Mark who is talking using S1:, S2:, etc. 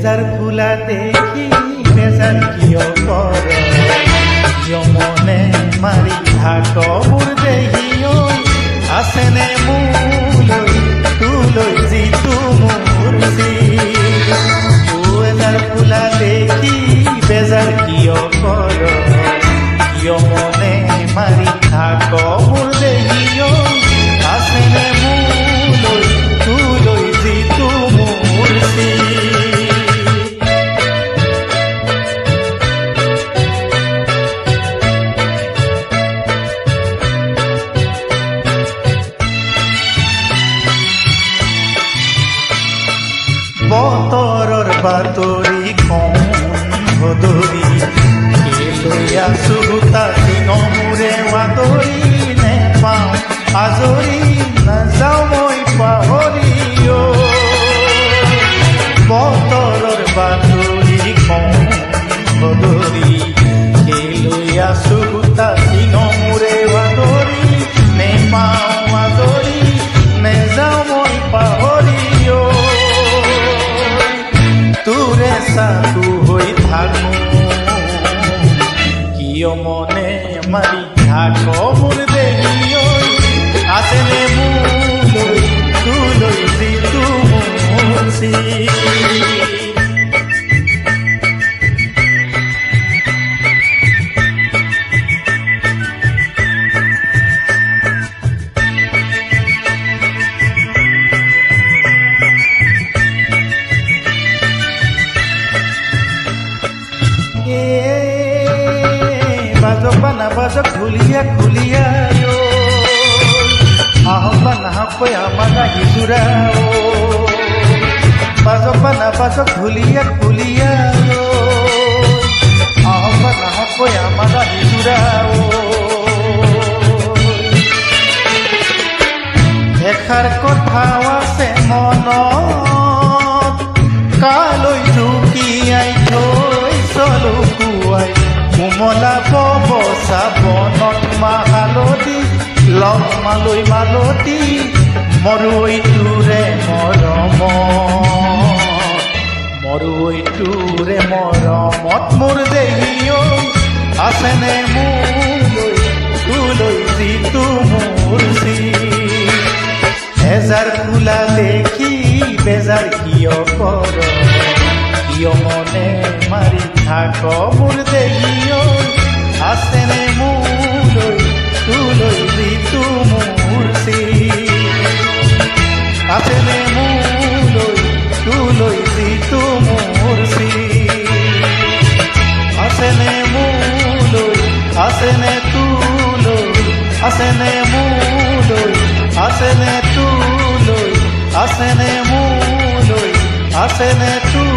S1: এজাৰ ফুলা দেখি বেজাৰ কিয় কৰ কিয় মনে মাৰি থাক মোৰ দেহি ঐ আছেনে মোলৈ তোলৈ যিটো মোৰ এজাৰ ফুলা দেখি বেজাৰ কিয় কৰ কিয় মনে মাৰি থাক মোৰ দেহি ঐ আছেনে মোলৈ তোলৈ যিটো মোৰ বতৰৰ বাতৰি কওঁ ভদৰি লৈ আছো তাতি নমূৰে আদৰি নেপাওঁ আজৰি নাযাওঁ মই পাহৰি বতৰৰ বাতৰি কওঁ ভদৰি লৈ আছো তাতি নমূৰে আদৰি নেপাওঁ আজৰি নেযাওঁ মই পাহৰি তোৰে সাধু হৈ থাকো কিয় মনে মাৰি থাক মোৰ দেহি ঐ আছেনে মোলৈ তোলৈ যিটো মোৰ বাজক না বাজক ঢুলিয়া খুলিয়া আহক নাহকৈ আমাক আহিছোৰা বাজক না বাজক ঢুলিয়া খুলিয়া আহক নাহকৈ আমাক আহিছোৰা এষাৰ কথাও আছে মনত কালৈ জুকিয়াই থৈ চলুকুৱাই কোমলা ববচা বনত মাহালতি লগ মালৈ মালতি মৰুৱৈ তোৰে মৰমত মোৰ দেহি ঐ আছেনে মোলৈ তোলৈ যিটো মোৰ এজাৰ ফুলা দেখি বেজাৰ কিয় কৰ কিয় মনে মাৰি থাক মোৰ দেহি ঐ আছেনে মোলৈ তোলৈ যিটো মোৰ আছেনে মোলৈ তোলৈ যিটো মোৰ আছেনে মোলৈ আছেনে তোলৈ আছেনে মোলৈ আছেনে তোলৈ আছেনে মোলৈ আছেনে তোলৈ